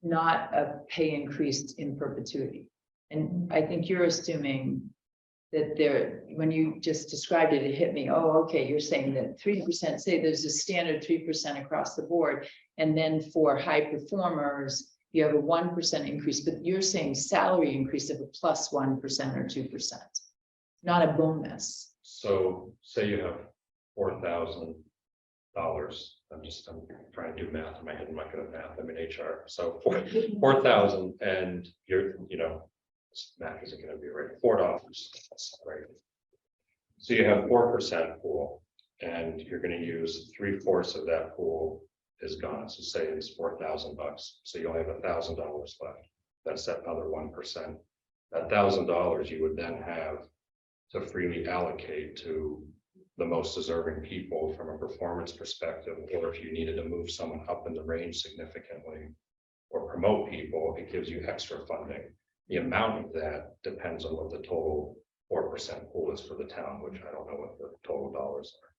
not a pay increase in perpetuity. And I think you're assuming that there, when you just described it, it hit me, oh, okay, you're saying that 3%, say there's a standard 3% across the board, and then for high performers, you have a 1% increase, but you're saying salary increase of a plus 1% or 2%, not a bonus. So say you have $4,000. I'm trying to do math in my head. I'm not good at math. I'm in HR. So 4,000, and you're, you know, this math isn't going to be right. $4. That's right. So you have 4% pool, and you're going to use 3/4 of that pool is gone. So say it's $4,000. So you only have $1,000 left. That's that other 1%. That $1,000 you would then have to freely allocate to the most deserving people from a performance perspective, or if you needed to move someone up in the range significantly or promote people, it gives you extra funding. The amount of that depends on what the total 4% pool is for the town, which I don't know what the total dollars are.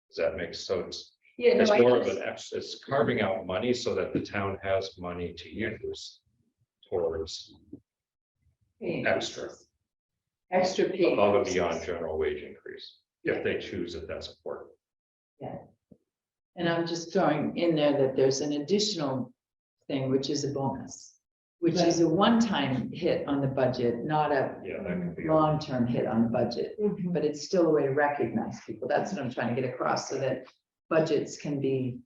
Does that make sense? Yeah, no, It's I more of guess- an it's carving out money so that the town has money to use towards extra, Extra pay. above and beyond general wage increase. If they choose it, that's important. And I'm just throwing in there that there's an additional thing, which is a bonus, which is a one-time hit on the budget, not a Yeah, that could be. long-term hit on the budget. Mhm. But it's still a way to recognize people. That's what I'm trying to get across, so that budgets can be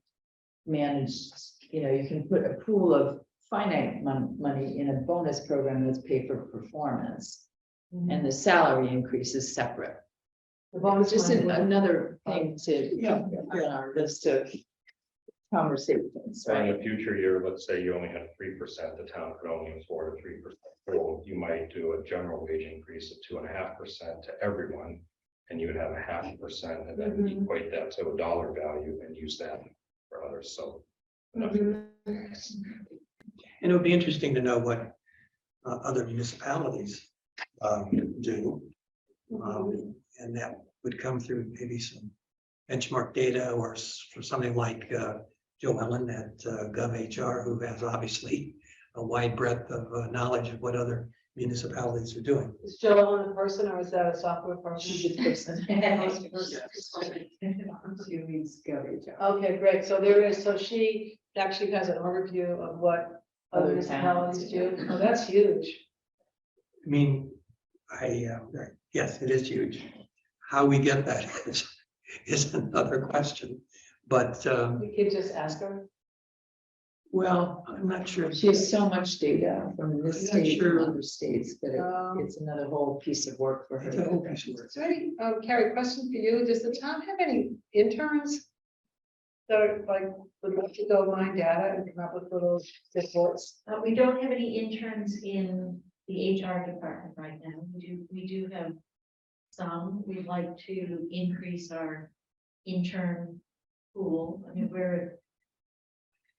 managed. You know, you can put a pool of finite money in a bonus program that's paid for performance, and the salary increase is separate. The bonus Just money would- another thing to Yeah. put on our list of conversations, So in right? the future year, let's say you only had 3%, the town could only afford a 3%. Well, you might do a general wage increase of 2.5% to everyone. And you would have 0.5% and then Mhm. equate that to a dollar value and use that for others, so. Mhm. And it would be interesting to know what other municipalities do. And that would come through maybe some benchmark data or for something like Joe Ellen at GovHR, who has obviously a wide breadth of knowledge of what other municipalities are doing. Is Joe in person or is that a software person? She's a person. She reads garbage. Okay, great. So there is, so she actually has an overview of what other Other municipalities towns. do. Oh, that's huge. I mean, yes, it is huge. How we get that is another question. But, We could just ask her. well, I'm not sure. She has so much data from this I'm not state sure. and other states that it's another whole piece of work for her. It's a whole piece of work. Is there any, Carrie, question for you. Does the town have any interns that are like, would like to go mine data and come up with little reports? We don't have any interns in the HR department right now. We do have some. We'd like to increase our intern pool. I mean,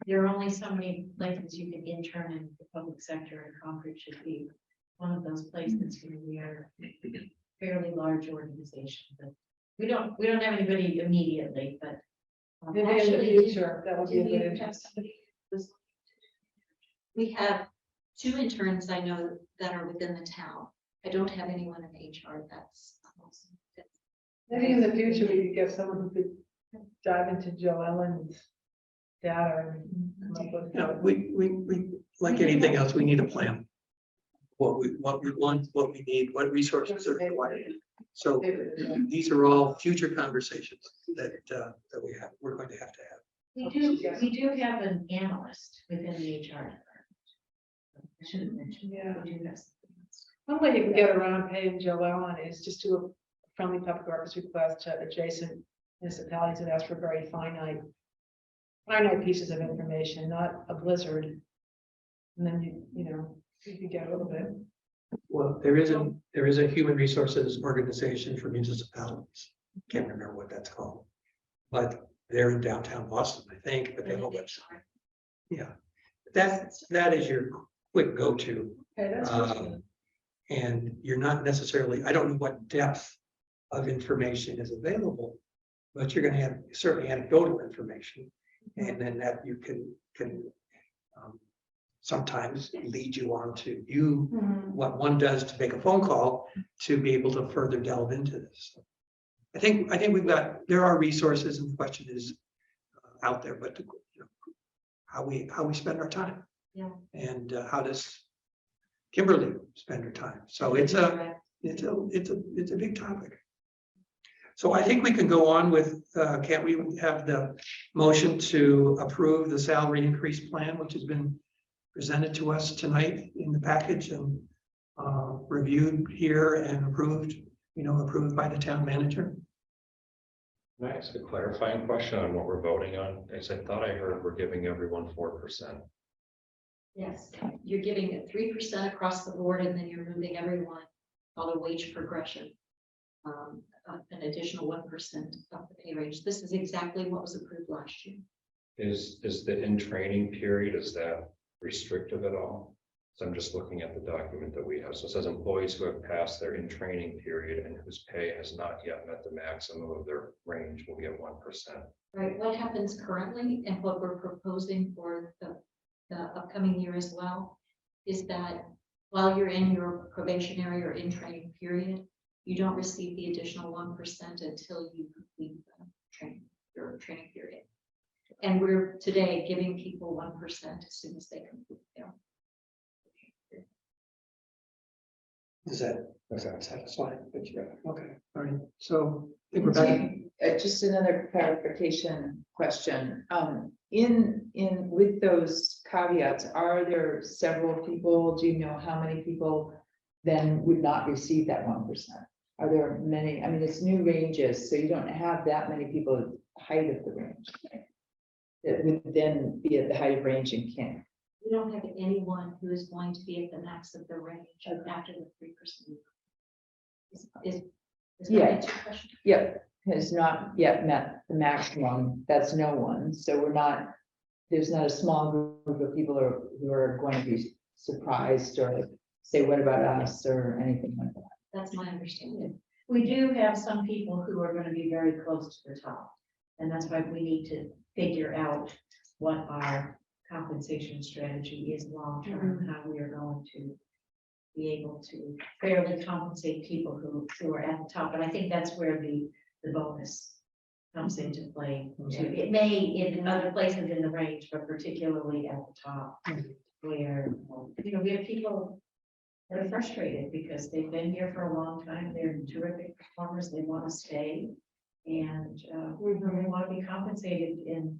there are only so many places you can intern in the public sector, and Concord should be one of those places where we are a fairly large organization, but we don't have anybody immediately, but. Maybe in the actually, future, that would be a do good you have interest. somebody who's- We have 2 interns I know that are within the town. I don't have anyone in HR that's. Maybe in the future, we could get someone who could dive into Joe Ellen's data and come up with. You know, we, like anything else, we need a plan. What we want, what we need, what resources are required. So these are all future conversations that we're going to have. We do have an analyst within the HR department. I should have mentioned. Yeah. We do have something else. One way you can get around paying Joe Ellen is just do a friendly public records request to adjacent municipalities that ask for very finite pieces of information, not a blizzard. And then you can get a little bit. Well, there is a human resources organization for municipalities. Can't remember what that's called. But they're in downtown Boston, I think, but they have a website. Yeah, that is your quick go-to. Okay, that's good. And you're not necessarily, I don't know what depth of information is available, but you're gonna have certainly anecdotal information. And then that you can sometimes lead you on to what one does to make a phone call to be able to further delve into this. I think there are resources, and the question is out there, but how we spend our time. Yeah. And how does Kimberly spend her time? So it's a big topic. So I think we can go on with, can't we have the motion to approve the salary increase plan, which has been presented to us tonight in the package and reviewed here and approved by the town manager. Can I ask a clarifying question on what we're voting on? As I thought I heard we're giving everyone 4%. Yes, you're giving it 3% across the board, and then you're moving everyone on a wage progression. An additional 1% of the pay range. This is exactly what was approved last year. Is the in training period, is that restrictive at all? So I'm just looking at the document that we have. So it says employees who have passed their in-training period and whose pay has not yet met the maximum of their range will get 1%. Right, what happens currently and what we're proposing for the upcoming year as well is that while you're in your probationary or in training period, you don't receive the additional 1% until you complete your training period. And we're today giving people 1% as soon as they complete their. Is that satisfying? Okay, all right, so I think we're back. Just another clarification question. In with those caveats, are there several people? Do you know how many people then would not receive that 1%? Are there many? I mean, it's new ranges, so you don't have that many people at the height of the range. Right? That would then be at the height of range and can't. We don't have anyone who is going to be at the max of the range after the 3%. Is that Yeah. answer your question? Yep, has not yet met the maximum. That's no one. So there's not a small group of people who are going to be surprised or say, what about us or anything like that. That's my understanding. We do have some people who are gonna be very close to the top. And that's why we need to figure out what our compensation strategy is long-term, how we are going to be able to fairly compensate people who are at the top. And I think that's where the bonus comes into play. It may in other places in the range, but particularly at the top, where, we have people that are frustrated because they've been here for a long time. They're terrific performers. They want to stay. And we want to be compensated in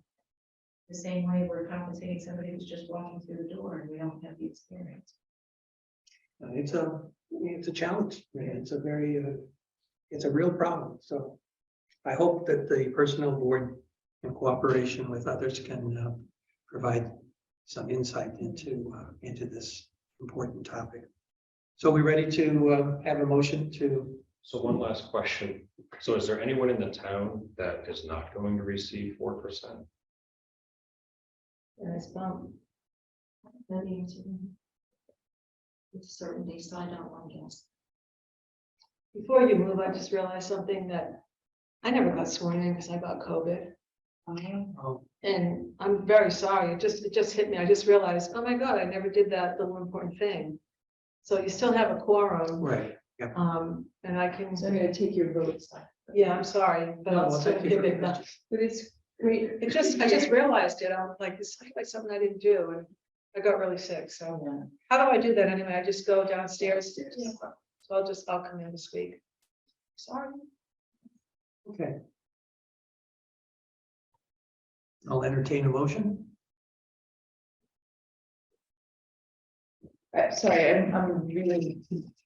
the same way we're compensating somebody who's just walking through the door and we don't have the experience. It's a challenge. It's a very, it's a real problem. So I hope that the personnel board, in cooperation with others, can provide some insight into this important topic. So we're ready to have a motion to. So one last question. So is there anyone in the town that is not going to receive 4%? That's about that answer. With certainty, so I don't want to guess. Before you move, I just realized something that I never got sworn in because I got COVID. Oh, And I'm very sorry. It just hit me. I just realized, oh my God, I never did that little important thing. So you still have a quorum. right. And I can, So I'm gonna take your votes. yeah, I'm sorry, but No, I'll well, still thank you give for- it back. But it's I mean, I just realized it. I'm like, this is like something I didn't do and I got really sick. So yeah. how do I do that anyway? I just go downstairs. Yeah. So I'll come in this week. Sorry. Okay. I'll entertain a motion. Sorry, I'm really,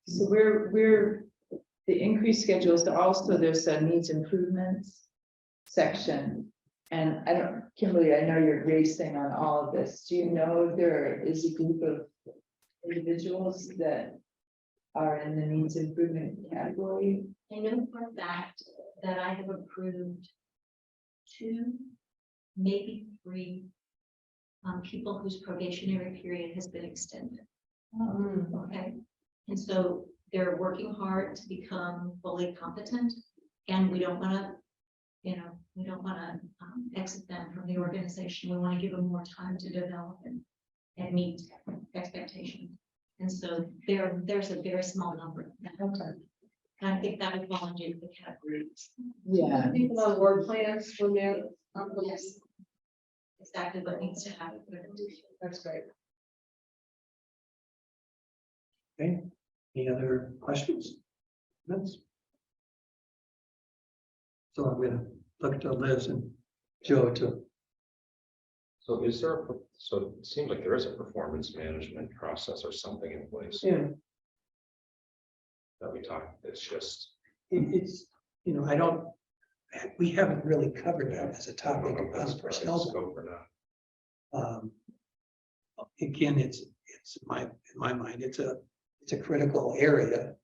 so the increased schedules, there's a needs improvements section. And I don't, Kimberly, I know you're racing on all of this. Do you know there is a group of individuals that are in the needs improvement category? I know for a fact that I have approved 2, maybe 3 people whose probationary period has been extended. Okay, and so they're working hard to become fully competent, and we don't want to, we don't want to exit them from the organization. We want to give them more time to develop and meet expectations. And so there's a very small number. Okay. And I think that would fall into the category. Yeah. People on work plans when they're. Yes. Exactly what needs to happen. That's great. Okay, any other questions? Yes. So I'm gonna look to Liz and Joe to. So is there, so it seems like there is a performance management process or something in place Yeah. that we talked, it's just. It's, we haven't really covered that as a topic on personnel. Scope or not. Again, it's in my mind, it's a critical area,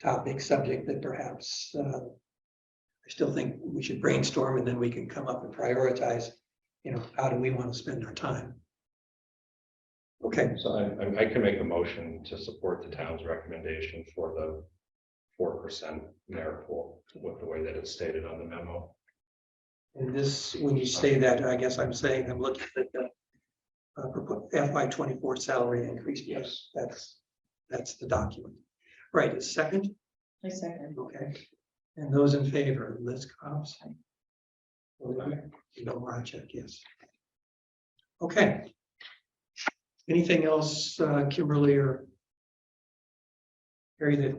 topic, subject that perhaps I still think we should brainstorm and then we can come up and prioritize, how do we want to spend our time? Okay, So I can make a motion to support the town's recommendation for the 4% merit pool with the way that it's stated on the memo. and this, when you say that, I guess I'm saying, I'm looking at the FY24 salary increase. Yes, that's the document. Right, a second, A second. okay. And those in favor, Liz Cobbs. Bill Marchek, yes. Okay. Anything else, Kimberly or Harry, that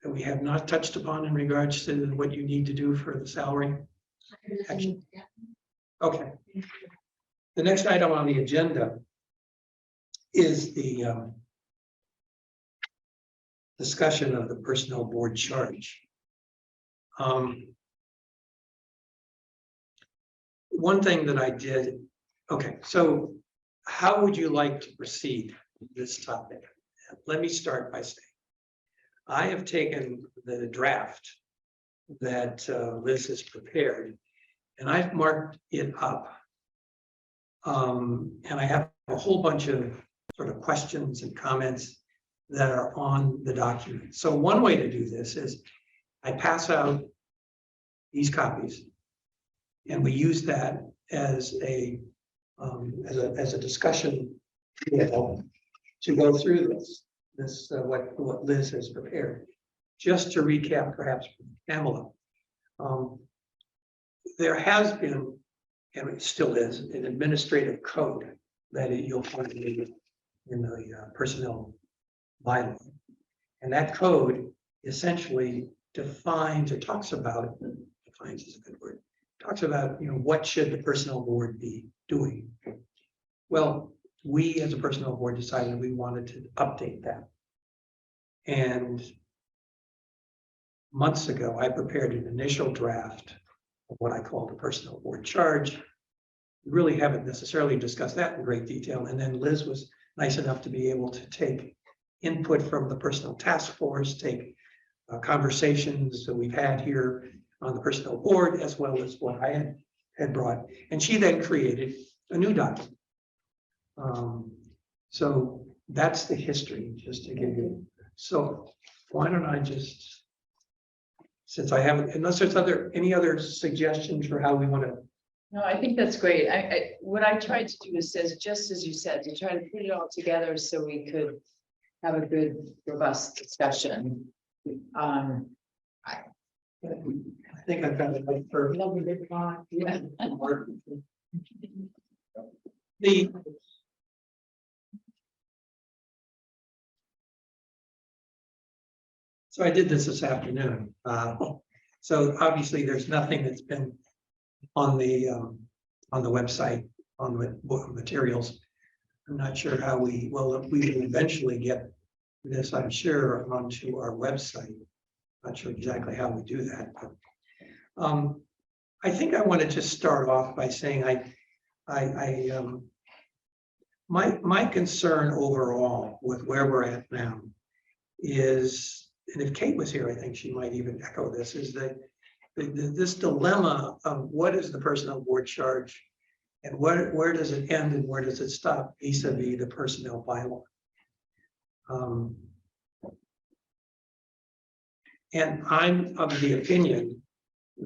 we have not touched upon in regards to what you need to do for the salary? Action. Okay. The next item on the agenda is the discussion of the personnel board charge. One thing that I did, okay, so how would you like to proceed with this topic? Let me start by saying, I have taken the draft that Liz has prepared, and I've marked it up. And I have a whole bunch of sort of questions and comments that are on the document. So one way to do this is I pass out these copies, and we use that as a discussion to go through this what Liz has prepared. Just to recap, perhaps, Pamela, there has been, and it still is, an administrative code that you'll find in the personnel bylaw. And that code essentially defines or talks about, defines is a good word, talks about, what should the personnel board be doing? Well, we as a personnel board decided we wanted to update that. And months ago, I prepared an initial draft of what I call the personnel board charge. We really haven't necessarily discussed that in great detail. And then Liz was nice enough to be able to take input from the personnel task force, take conversations that we've had here on the personnel board, as well as what I had brought. And she then created a new document. So that's the history, just to give you. So why don't I just, since I haven't, unless there's any other suggestions for how we want to. No, I think that's great. What I tried to do is just as you said, to try to put it all together so we could have a good, robust discussion. I think I've got it right for Lovely big font, yeah. the. So I did this afternoon. So obviously there's nothing that's been on the website, on the book materials. I'm not sure how we will eventually get this, I'm sure, onto our website. Not sure exactly how we do that, but I think I want to just start off by saying my concern overall with where we're at now is, and if Kate was here, I think she might even echo this, is that this dilemma of what is the personnel board charge and where does it end and where does it stop vis-a-vis the personnel bylaw. And I'm of the opinion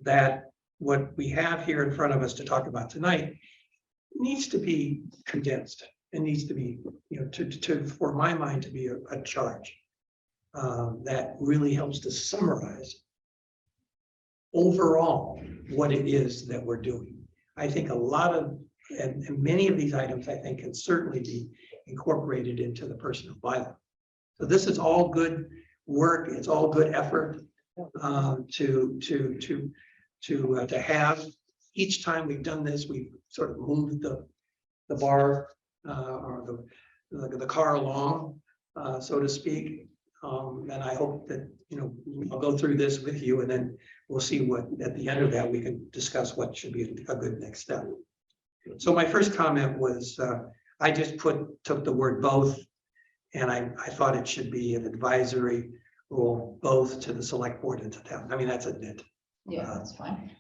that what we have here in front of us to talk about tonight needs to be condensed. It needs to be, for my mind, to be a charge that really helps to summarize overall what it is that we're doing. I think a lot of, and many of these items, I think, can certainly be incorporated into the personnel bylaw. So this is all good work. It's all good effort to have. Each time we've done this, we've sort of moved the bar or the car along, so to speak. And I hope that, I'll go through this with you, and then we'll see what, at the end of that, we can discuss what should be a good next step. So my first comment was, I just took the word both, and I thought it should be an advisory role, both to the select board and to town. I mean, that's a nit. Yeah, that's fine.